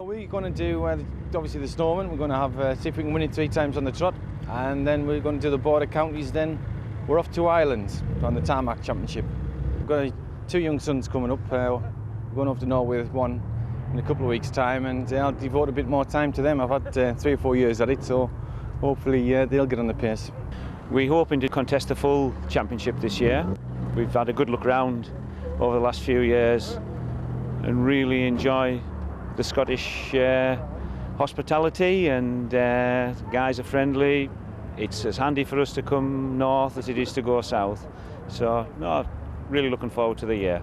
We're going to do obviously the Snowman. We're going to have see if we can win it 3 times on the trot, and then we're going to do the border counties. Then we're off to Ireland on the Tarmac Championship. We've got 2 young sons coming up. We're going off to Norway with one in a couple of weeks' time, and I'll devote a bit more time to them. I've had 3 or 4 years at it, so hopefully they'll get on the pace. We're hoping to contest the full championship this year. We've had a good look round over the last few years and really enjoy the Scottish hospitality, and guys are friendly. It's as handy for us to come north as it is to go south. So, no, really looking forward to the year.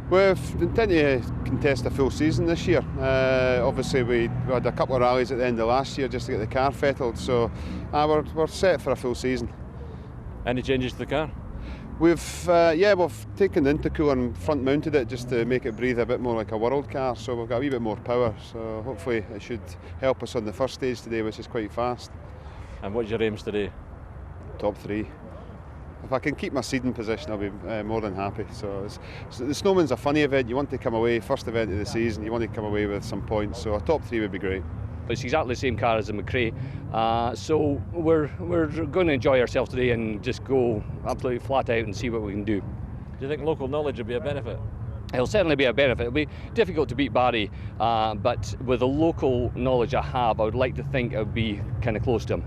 We've intended to contest a full season this year. Obviously we had a couple of rallies at the end of last year just to get the car fettled, so we're set for a full season. Any changes to the car? We've taken the intercooler and front mounted it just to make it breathe a bit more like a world car, so we've got a wee bit more power, so hopefully it should help us on the first stage today, which is quite fast. And what's your aims today? Top 3. If I can keep my seeding position, I'll be more than happy. So the Snowman's a funny event. You want to come away, first event of the season, you want to come away with some points, so a top 3 would be great. It's exactly the same car as the McRae, so we're going to enjoy ourselves today and just go absolutely flat out and see what we can do. Do you think local knowledge would be a benefit? It'll certainly be a benefit. It'll be difficult to beat Barry, but with the local knowledge I have, I would like to think I would be kind of close to him.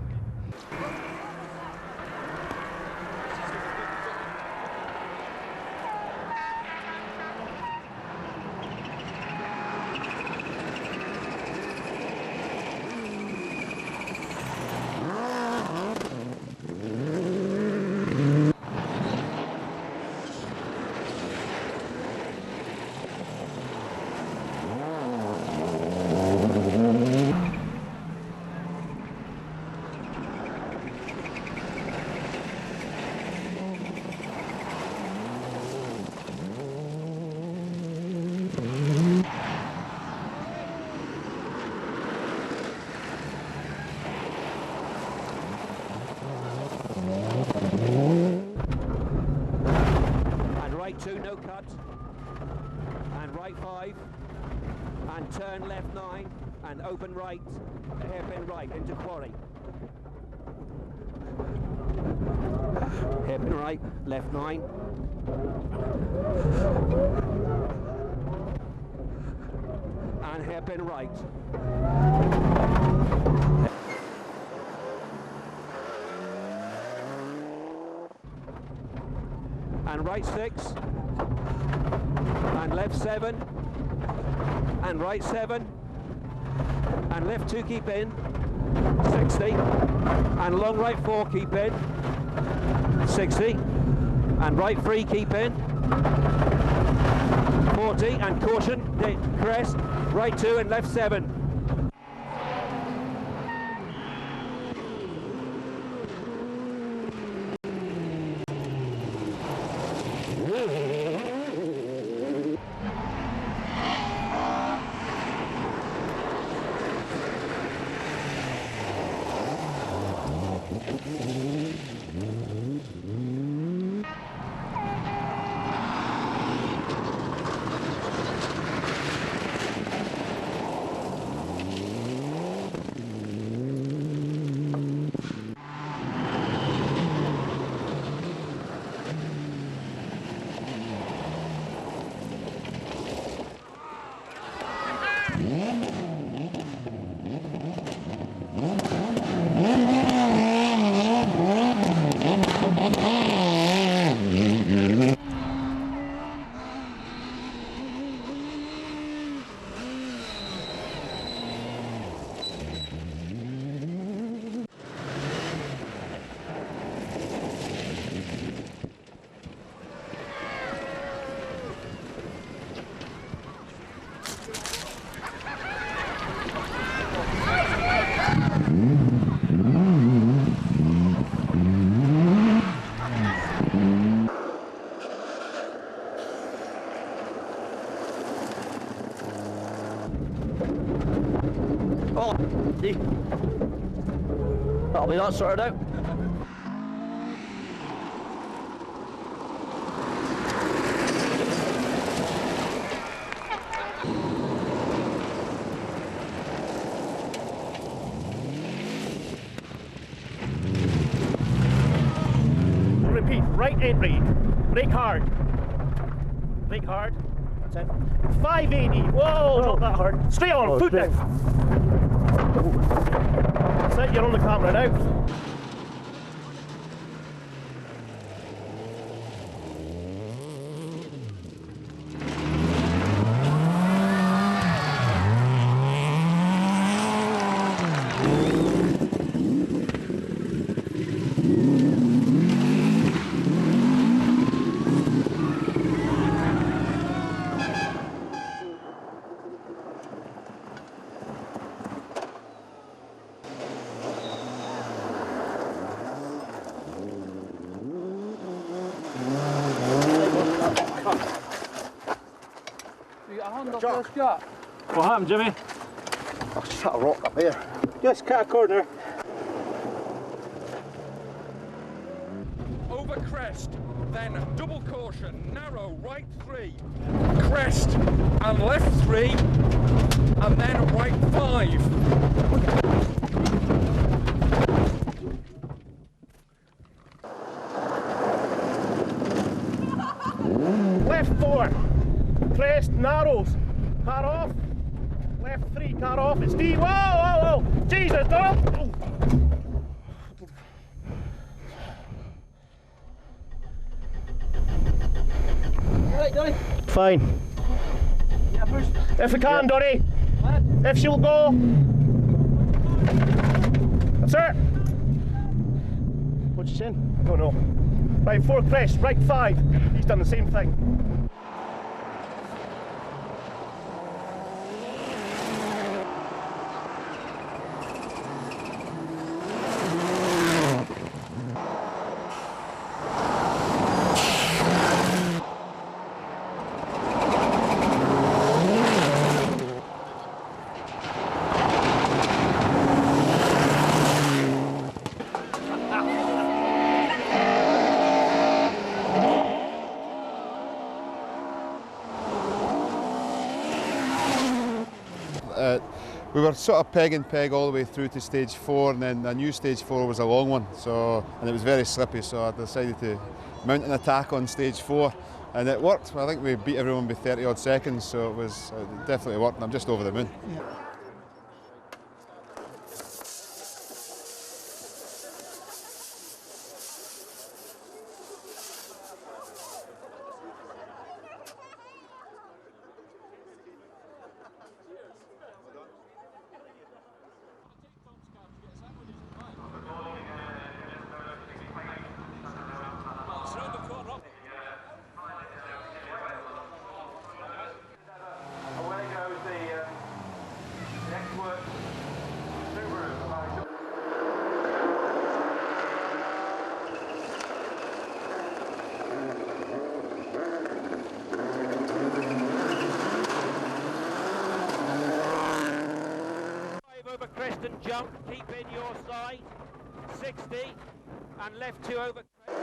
Right 2, no cut, and right 5, and turn left 9, and open right, hairpin right into quarry. Hairpin right, left 9. And hairpin right. And right 6, and left 7, and right 7, and left 2 keep in, 60, and long right 4 keep in, 60, and right 3 keep in, 40, and caution, crest, right 2 and left 7. Oh, that'll be that sorted out. right entry, brake hard. Brake hard, that's it. 580, whoa, not that hard. Straight on, foot down. That's it, you're on the camera now. What happened, Jimmy? I just hit a rock up there. Just cut a corner. Over crest, then double caution, narrow right 3, crest and left 3, and then right 5. Left 4, crest, narrows, car off. Left 3, car off, it's D. Whoa, whoa, whoa! Jesus, Donald! Alright, Donny. Fine. Yeah, push. If we can, Donny. What? If she'll go. That's it. What's she saying? I don't know. Right, 4 crest, right 5. He's done the same thing. We were sort of peg and peg all the way through to stage 4, and then I knew stage 4 was a long one, and it was very slippy, so I decided to mount an attack on stage 4, and it worked. I think we beat everyone by 30 odd seconds, so it definitely worked, and I'm just over the moon. Yeah. Over crest and jump, keep in your side, 60, and left 2 over crest.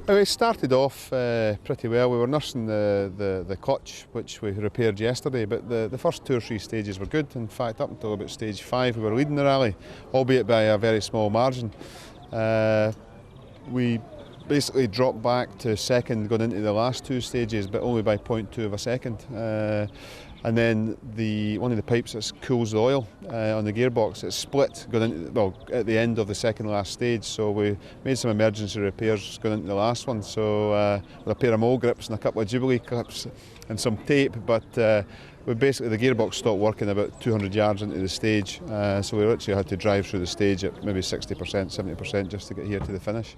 We started off pretty well. We were nursing the clutch, which we repaired yesterday, but the first 2 or 3 stages were good. In fact, up until about stage 5 we were leading the rally, albeit by a very small margin. We basically dropped back to second going into the last 2 stages, but only by 0.2 of a second. And then one of the pipes that cools the oil on the gearbox, it split going into, well, at the end of the second last stage. So we made some emergency repairs going into the last one. So with a pair of mole grips and a couple of Jubilee clips and some tape, but basically the gearbox stopped working about 200 yards into the stage. So we literally had to drive through the stage at maybe 60%, 70% just to get here to the finish.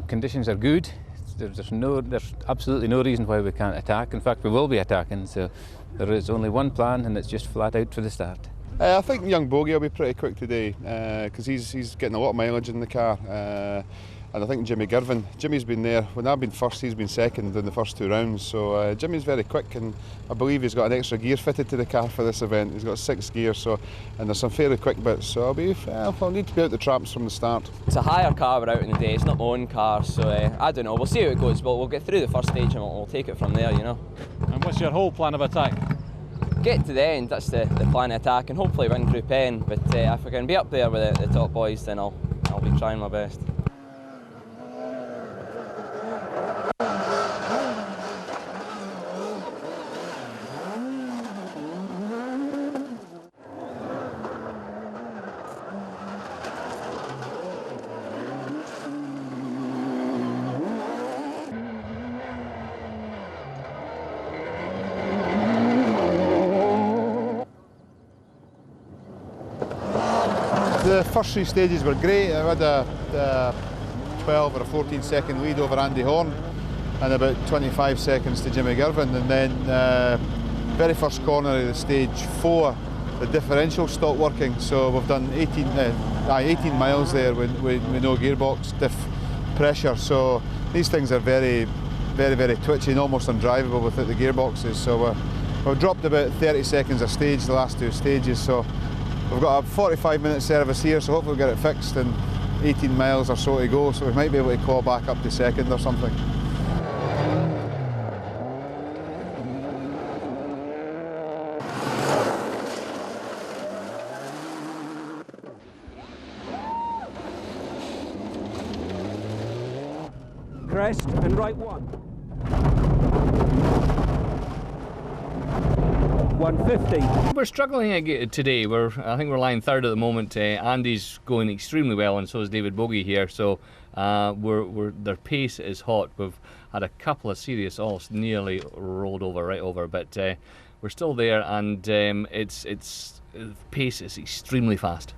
Conditions are good. There's absolutely no reason why we can't attack. In fact, we will be attacking. So there is only one plan, and it's just flat out for the start. I think young Bogey will be pretty quick today because he's getting a lot of mileage in the car. And I think Jimmy's been there. When I've been first, he's been second in the first 2 rounds. So Jimmy's very quick, and I believe he's got an extra gear fitted to the car for this event. He's got 6 gears, and there's some fairly quick bits. So I'll need to be out the traps from the start. It's a hire car we're out in the day. It's not my own car, so I don't know. We'll see how it goes. But we'll get through the first stage and we'll take it from there, you know. And what's your whole plan of attack? Get to the end. That's the plan of attack, and hopefully win Group N. But if I can be up there with the top boys, then I'll be trying my best. The first 3 stages were great. I had a 12 or a 14 second lead over Andy Horn and about 25 seconds to Jimmy Girvin, and then very first corner of the stage 4 the differential stopped working, so we've done 18 miles there with no gearbox diff pressure. So these things are very twitchy and almost undrivable without the gearboxes. So we've dropped about 30 seconds a stage the last 2 stages. So we've got a 45-minute service here, so hopefully we'll get it fixed and 18 miles or so to go, so we might be able to claw back up to second or something. Crest and right 1. 150. We're struggling today. I think we're lying third at the moment. Andy's going extremely well, and so is David Bogey here. So their pace is hot. We've had a couple of serious alls nearly rolled right over, but we're still there, and its pace is extremely fast.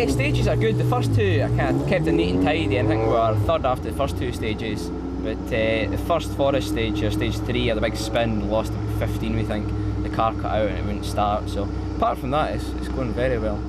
Stages are good. The first 2 I kind of kept it neat and tidy, and I think we were third after the first 2 stages. But the first forest stage, or stage 3, had a big spin, lost about 15 we think. The car cut out and it wouldn't start. So apart from that, it's going very well.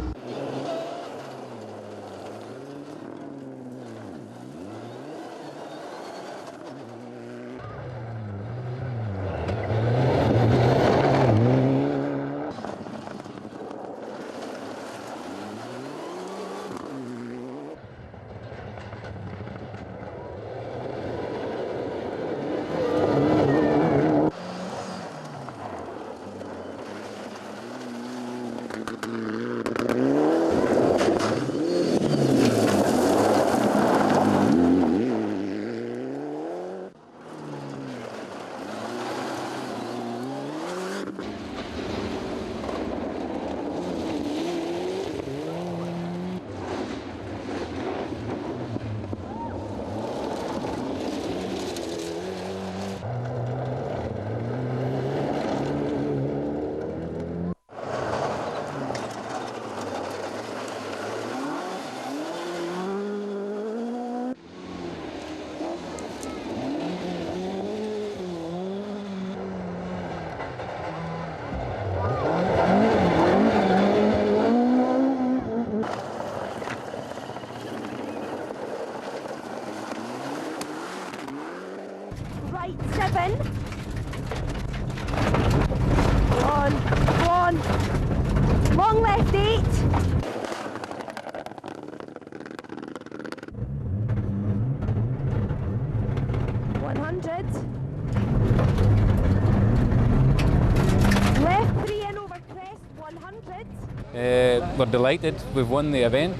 We're delighted. We've won the event,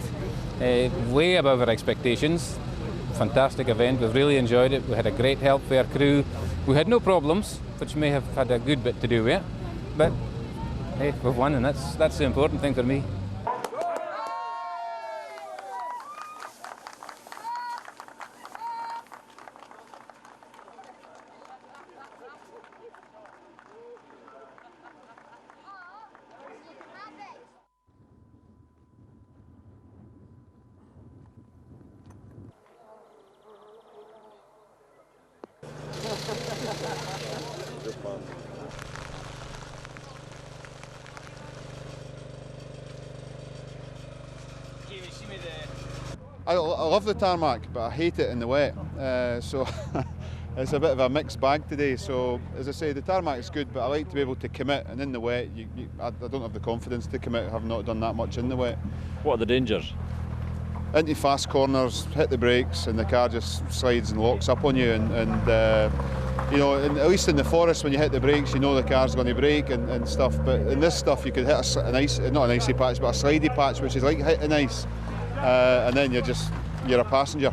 way above our expectations. Fantastic event. We've really enjoyed it. We had a great help for our crew. We had no problems, which may have had a good bit to do with it. But hey, we've won, and that's the important thing for me. I love the tarmac, but I hate it in the wet. So it's a bit of a mixed bag today. So as I say, the tarmac is good, but I like to be able to commit. And in the wet, I don't have the confidence to commit. I've not done that much in the wet. What are the dangers? Into fast corners, hit the brakes, and the car just slides and locks up on you. And you know, at least in the forest, when you hit the brakes, you know the car's going to brake and stuff. But in this stuff, you could hit an ice, not an icy patch, but a slidey patch, which is like hitting ice. And then you're a passenger.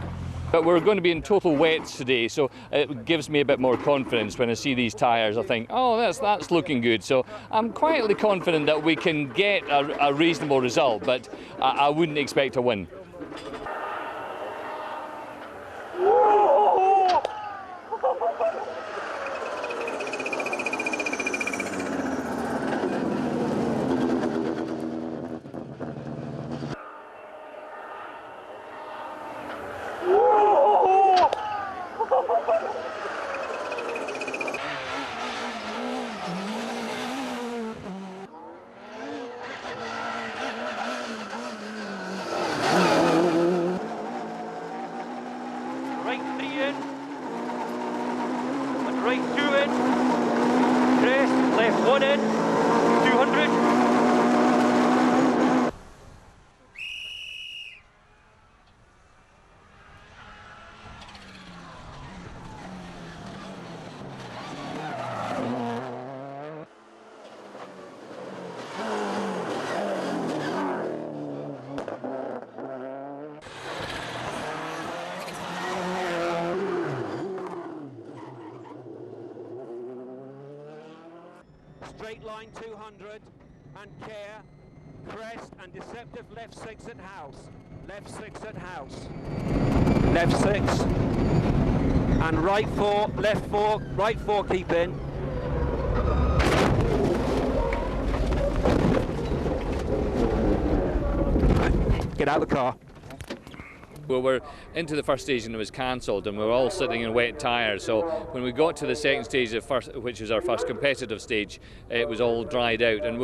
But we're going to be in total wets today, so it gives me a bit more confidence when I see these tyres. I think, oh, that's looking good. So I'm quietly confident that we can get a reasonable result, but I wouldn't expect a win. Straight line 200 and care, crest and deceptive left 6 at house, left 6 at house, left 6 and right 4, left 4, right 4 keep in. Get out of the car. We were into the first stage and it was cancelled, and we were all sitting in wet tyres. So when we got to the second stage, which was our first competitive stage, it was all dried out, and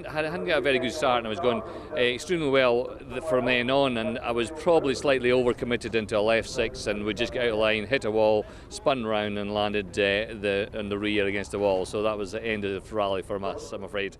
hadn't got a very good start, and I was going extremely well from then on. And I was probably slightly overcommitted into a left 6, and we just got out of line, hit a wall, spun round, and landed in the rear against the wall. So that was the end of the rally for us, I'm afraid.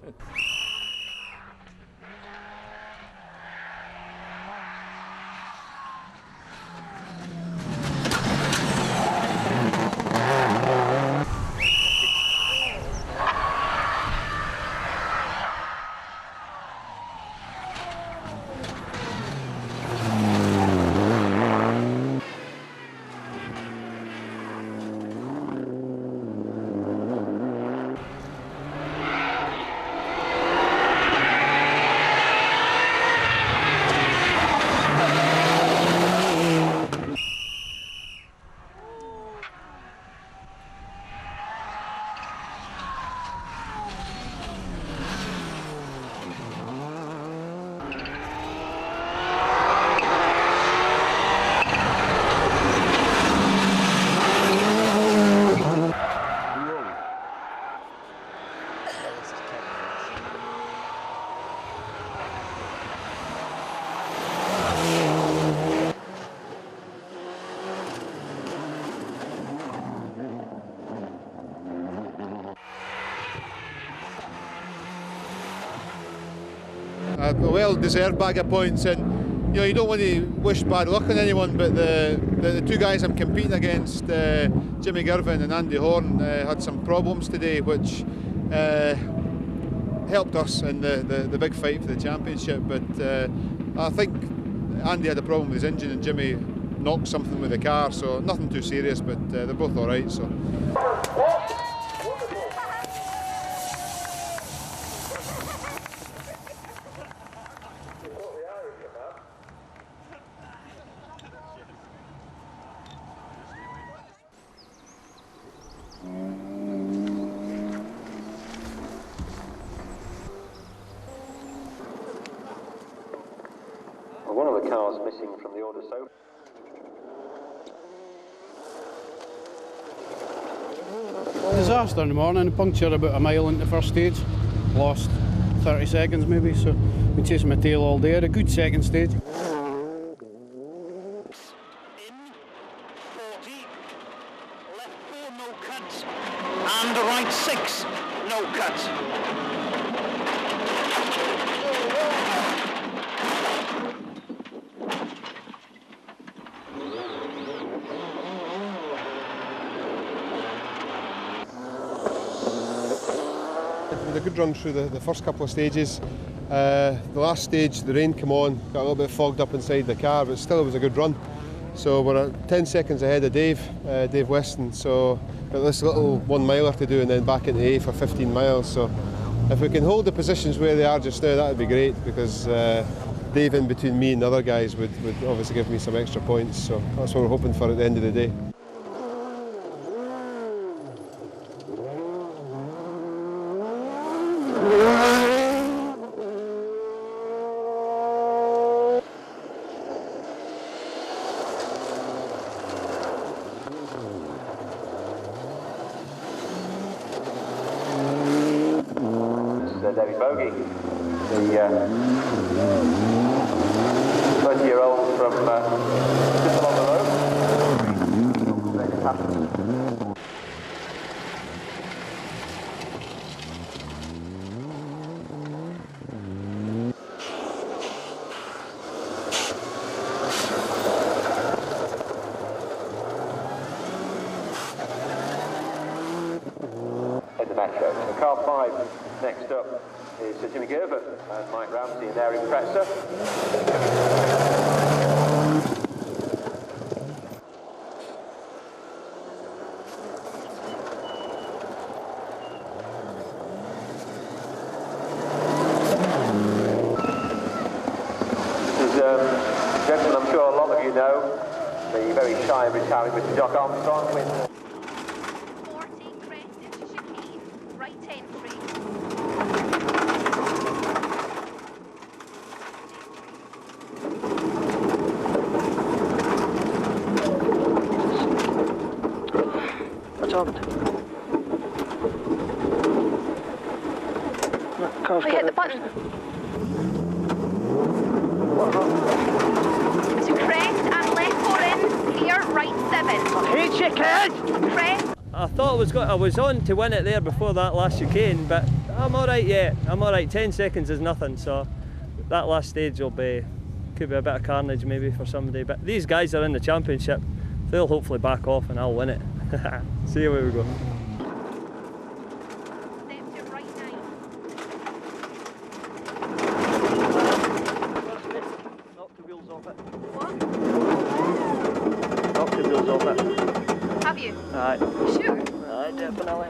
A well-deserved bag of points, and you know, you don't want to wish bad luck on anyone, but the two guys I'm competing against, Jimmy Girvin and Andy Horn, had some problems today, which helped us in the big fight for the championship. But I think Andy had a problem with his engine and Jimmy knocked something with the car, so nothing too serious, but they're both all right. So. One of the cars missing from the order so. Disaster in the morning, puncture about a mile into the first stage, lost 30 seconds maybe, so we chased my tail all day. Had a good second stage. In 40, left 4 no cuts, and right 6 no cuts. A good run through the first couple of stages. The last stage, the rain came on, got a little bit fogged up inside the car, but still it was a good run. So we're at 10 seconds ahead of Dave Weston. So got this little 1 miler to do and then back into A for 15 miles. So if we can hold the positions where they are just now, that would be great, because Dave in between me and the other guys would obviously give me some extra points. So that's what we're hoping for at the end of the day. David Bogie, the 20-year-old from just along the road. In the metro. So car 5 next up is Jimmy Gerber and Mike Ramsey in their Impreza. There's a gentleman I'm sure a lot of you know, the very shy and retiring Mr. Jock Armstrong with We hit the button. To crest and left 4 in, clear, right 7. I hate you, kid! Crest. I thought I was on to win it there before that last chicane, but I'm alright yet. I'm alright. 10 seconds is nothing, so that last stage could be a bit of carnage maybe for somebody. But these guys are in the championship. They'll hopefully back off and I'll win it. See where we go. Have you? Aye. Sure? Aye, definitely.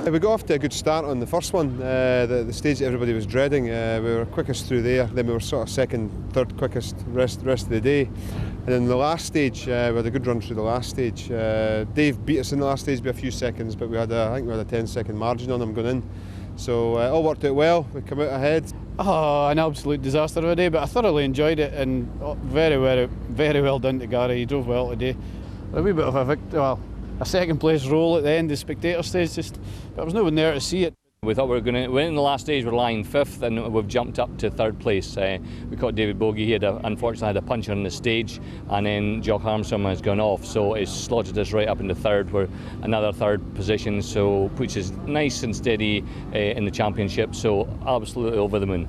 We got off to a good start on the first one, the stage that everybody was dreading. We were quickest through there, then we were sort of second, third quickest rest of the day. And then the last stage, we had a good run through the last stage. Dave beat us in the last stage by a few seconds, but I think we had a 10-second margin on him going in. So it all worked out well, we come out ahead. Oh, an absolute disaster of a day, but I thoroughly enjoyed it, and very well done to Gary. He drove well today. A wee bit of a second place roll at the end of the spectator stage, but there was no one there to see it. We thought we went in the last stage, we're lying 5th, and we've jumped up to 3rd place. We caught David Bogey. He had unfortunately had a puncture on the stage, and then Jock Armstrong has gone off, so it's slotted us right up into 3rd. We're another 3rd position, so which is nice and steady in the championship, so absolutely over the moon.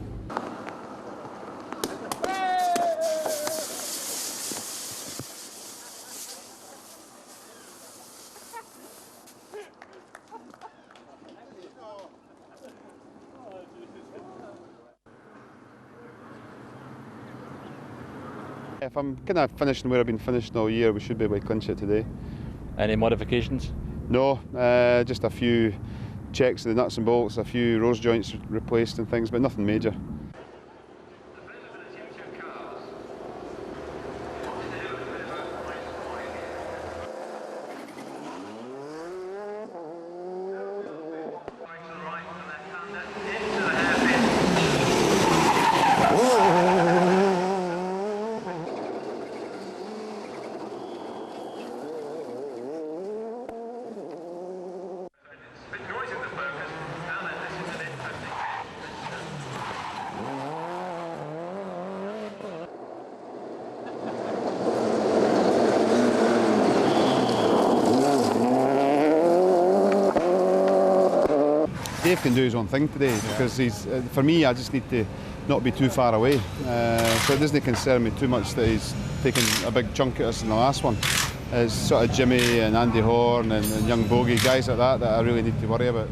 If I'm kind of finishing where I've been finishing all year, we should be able to clinch it today. Any modifications? No, just a few checks of the nuts and bolts, a few rose joints replaced and things, but nothing major. Dave can do his own thing today because for me, I just need to not be too far away. So it doesn't concern me too much that he's taken a big chunk at us in the last one. It's sort of Jimmy and Andy Horn and young Bogey, guys like that I really need to worry about.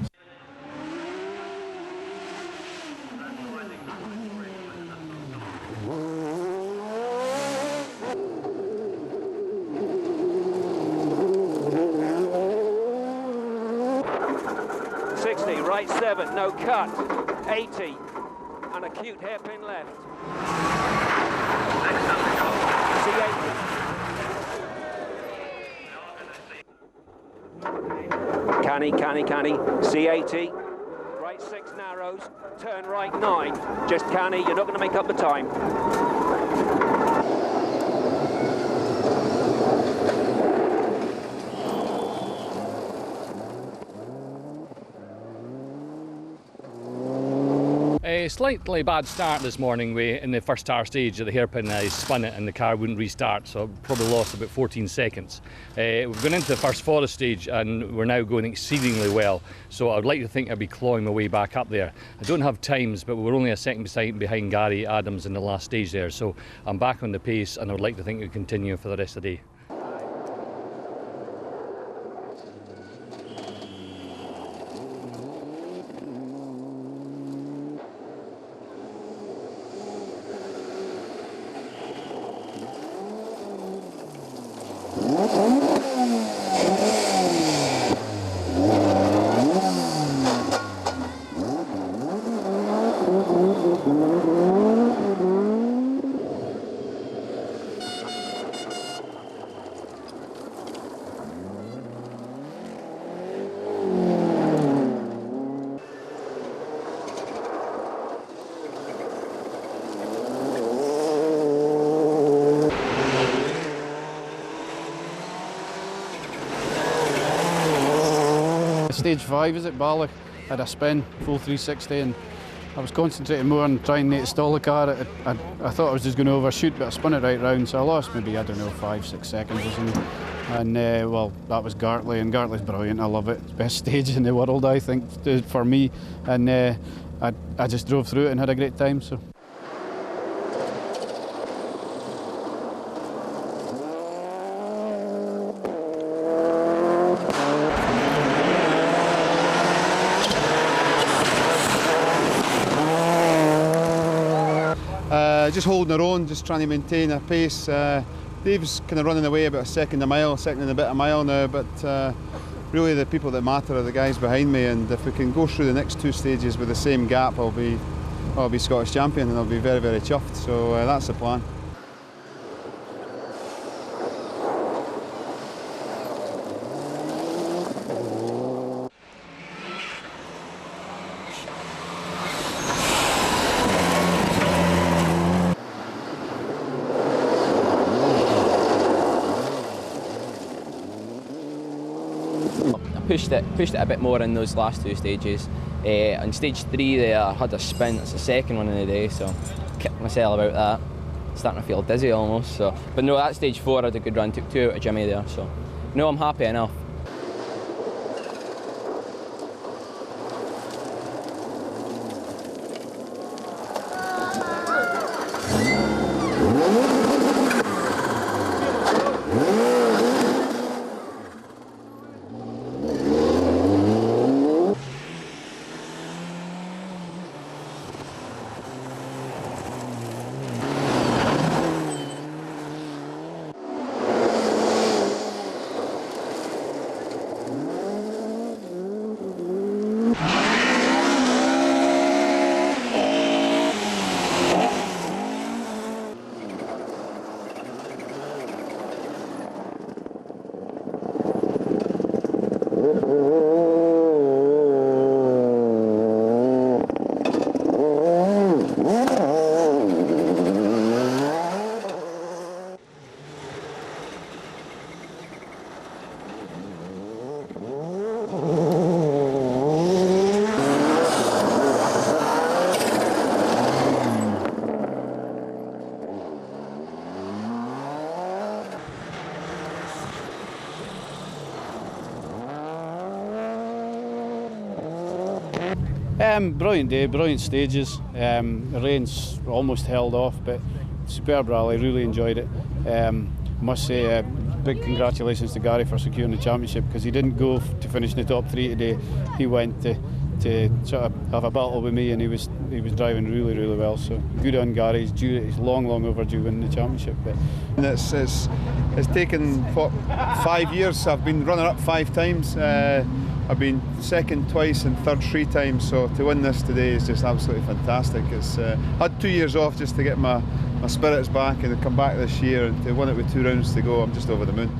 Right 7, no cut, 80, and acute hairpin left. C80. Canny, C80, right 6 narrows, turn right 9, just canny, you're not going to make up the time. A slightly bad start this morning. In the first star stage of the hairpin, I spun it and the car wouldn't restart, so probably lost about 14 seconds. We've gone into the first forest stage and we're now going exceedingly well, so I'd like to think I'd be clawing my way back up there. I don't have times, but we're only a second behind Gary Adams in the last stage there, so I'm back on the pace and I would like to think we'll continue for the rest of the day. Stage 5 is at Balloch, had a spin, full 360, and I was concentrating more on trying to stall the car. I thought I was just going to overshoot, but I spun it right round, so I lost maybe, I don't know, 5-6 seconds or something. And well, that was Gartley, and Gartley's brilliant, I love it. It's the best stage in the world, I think, for me. And I just drove through it and had a great time. So. Just holding our own, just trying to maintain a pace. Dave's kind of running away about a second and a bit a mile now, but really the people that matter are the guys behind me, and if we can go through the next 2 stages with the same gap, I'll be Scottish champion, and I'll be very, very chuffed, so that's the plan. pushed it a bit more in those last two stages. On stage 3 there, I had a spin. It's the second one of the day, so kicked myself about that. Starting to feel dizzy almost. So, but no, at stage 4 I had a good run. Took 2 out of Jimmy there. So, no, I'm happy enough. Brilliant day, brilliant stages. The rain's almost held off, but superb rally, really enjoyed it. Must say big congratulations to Gary for securing the championship, because he didn't go to finish in the top 3 today. He went to sort of have a battle with me, and he was driving really, really well. So good on Gary. He's long overdue winning the championship. But it's taken 5 years. I've been runner up 5 times. I've been second twice and third 3 times, so to win this today is just absolutely fantastic. It's had 2 years off just to get my spirits back, and to come back this year and to win it with 2 rounds to go, I'm just over the moon.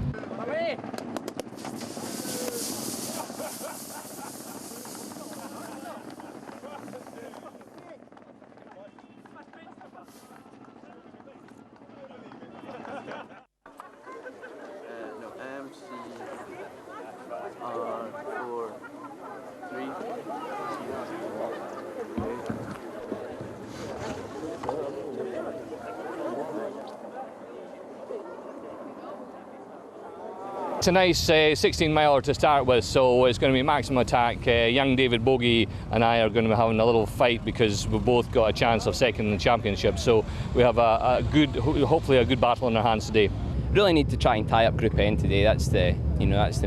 It's a nice 16-miler to start with, so it's going to be maximum attack. Young David Bogie and I are going to be having a little fight because we've both got a chance of second in the championship. So we have hopefully a good battle in our hands today. Really need to try and tie up Group N today. That's the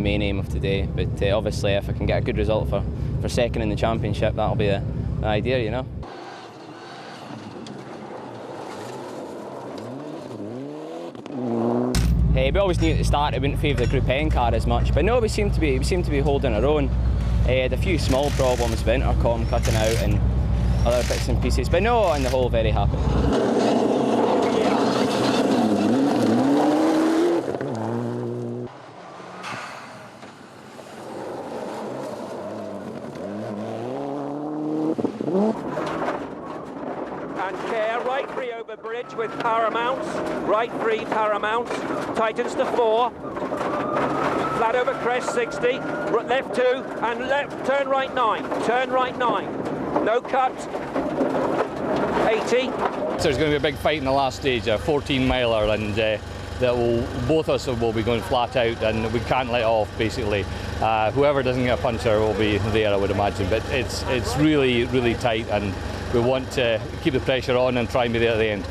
main aim of today. But obviously, if I can get a good result for second in the championship, that'll be the idea, you know. We always knew at the start it wouldn't favour the Group N car as much, but no, we seem to be holding our own. Had a few small problems with intercom cutting out and other bits and pieces, but no, on the whole, very happy. Right 3 over bridge with Paramounts, right 3 Paramounts, tightens to 4, flat over crest 60, left 2 and left, turn right 9, no cut, 80. There's going to be a big fight in the last stage, a 14-miler, and both of us will be going flat out, and we can't let off basically. Whoever doesn't get a puncher will be there, I would imagine, but it's really, really tight, and we want to keep the pressure on and try and be there at the end.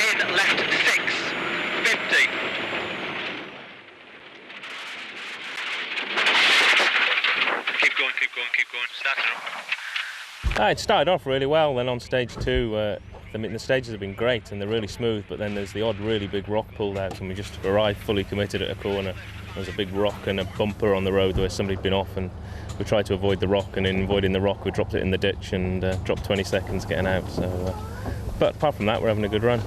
in left 6, 50. Keep going, start it up. It started off really well, then on stage 2, the stages have been great and they're really smooth, but then there's the odd really big rock pulled out and we just arrived fully committed at a corner. There's a big rock and a bumper on the road where somebody'd been off, and we tried to avoid the rock, and in avoiding the rock we dropped it in the ditch and dropped 20 seconds getting out. So, but apart from that, we're having a good run.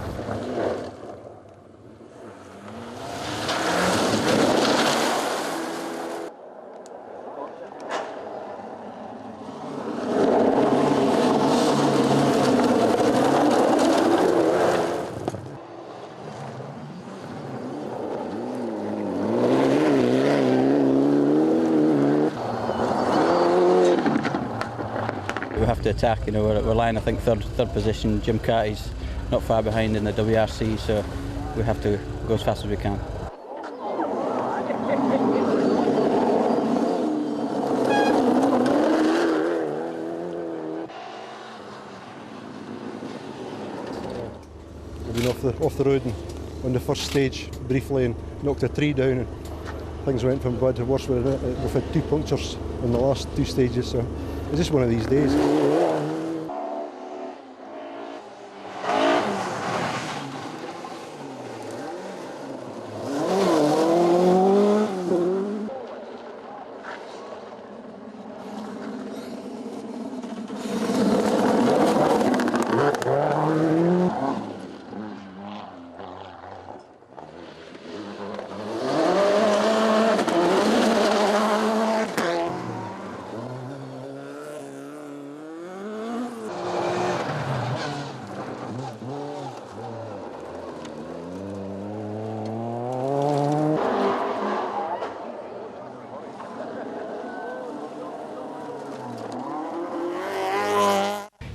We have to attack, you know, we're lying I think third position. Jim Carty's not far behind in the WRC, so we have to go as fast as we can. We've been off the road and on the first stage briefly and knocked a tree down, and things went from bad to worse. We've had 2 punctures in the last 2 stages, so it's just one of these days.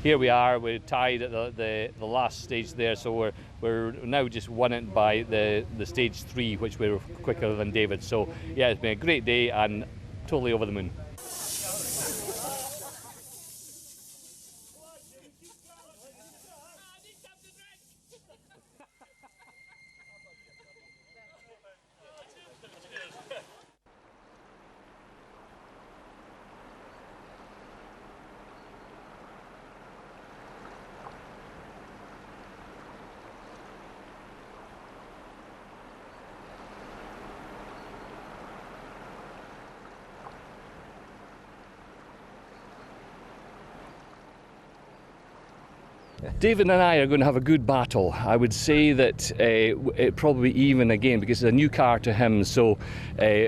Here we are, we're tied at the last stage there, so we're now just won it by the stage 3, which we were quicker than David. So yeah, it's been a great day and totally over the moon. David and I are going to have a good battle. I would say that it probably even again, because it's a new car to him, so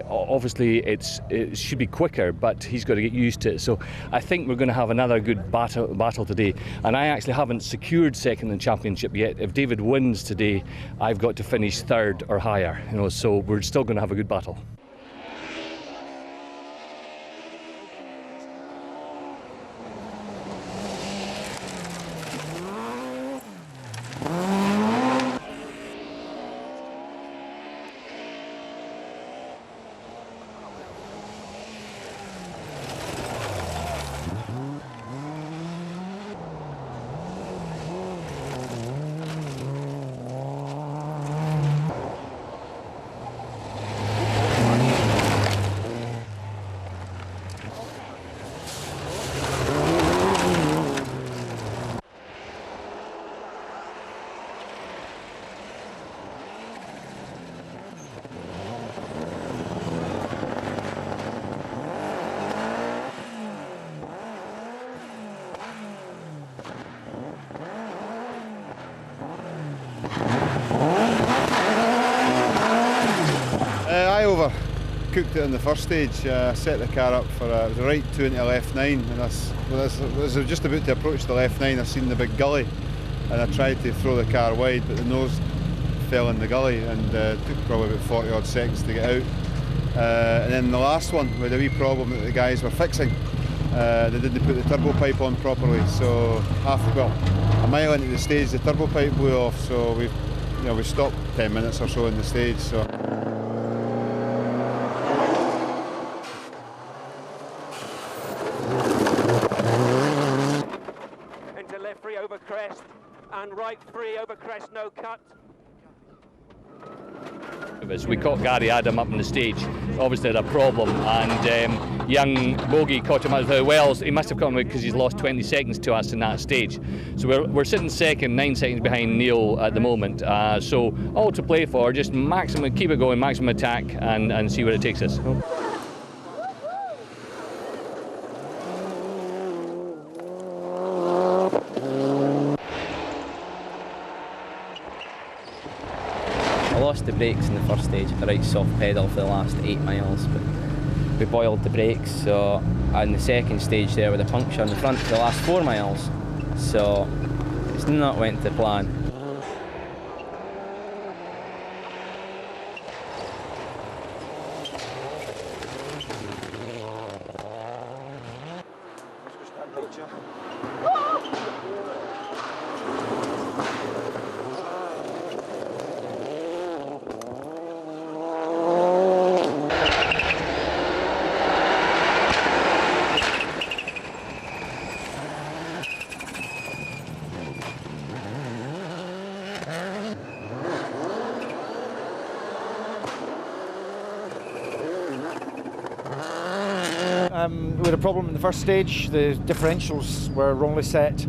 obviously it should be quicker, but he's got to get used to it. So I think we're going to have another good battle today. And I actually haven't secured second in the championship yet. If David wins today, I've got to finish third or higher. You know, so we're still going to have a good battle. Cooked it in the first stage, set the car up for it was a right 2 into left 9, and as I was just about to approach the left 9, I seen the big gully, and I tried to throw the car wide, but the nose fell in the gully, and took probably about 40 odd seconds to get out. And then the last one, we had a wee problem that the guys were fixing. They didn't put the turbo pipe on properly, so a mile into the stage the turbo pipe blew off, so we stopped 10 minutes or so in the stage. So. Into left 3 over crest and right. right 3 over crest, no cut. We caught Gary Adam up on the stage, obviously had a problem, and young Bogey caught him out well. He must have caught him because he's lost 20 seconds to us in that stage. So we're sitting second, 9 seconds behind Neil at the moment. So all to play for, just maximum, keep it going, maximum attack, and see where it takes us. I lost the brakes in the first stage at the right soft pedal for the last 8 miles, but we boiled the brakes, so in the second stage there with a puncture on the front for the last 4 miles, so it's not went to plan. We had a problem in the first stage. The differentials were wrongly set,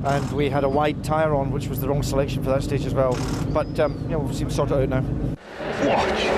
and we had a wide tyre on, which was the wrong selection for that stage as well. But you know, we seem to sort it out now. Watch.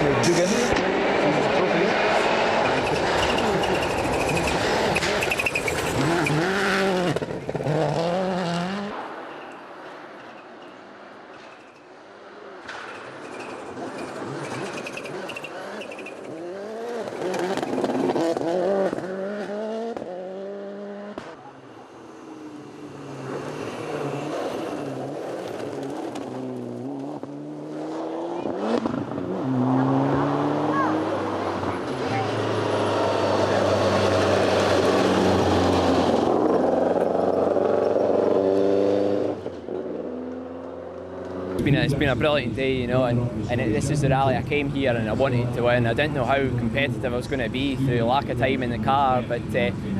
It's been a brilliant day, you know, and this is the rally. I came here and I wanted to win. I didn't know how competitive I was going to be through lack of time in the car, but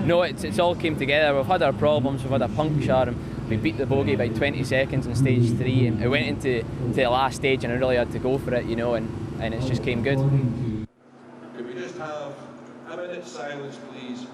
no, it's all came together. We've had our problems, we've had a puncture, and we beat the bogey by 20 seconds in stage 3, and I went into the last stage and I really had to go for it, you know, and it just came good. Could we just have a minute's silence, please?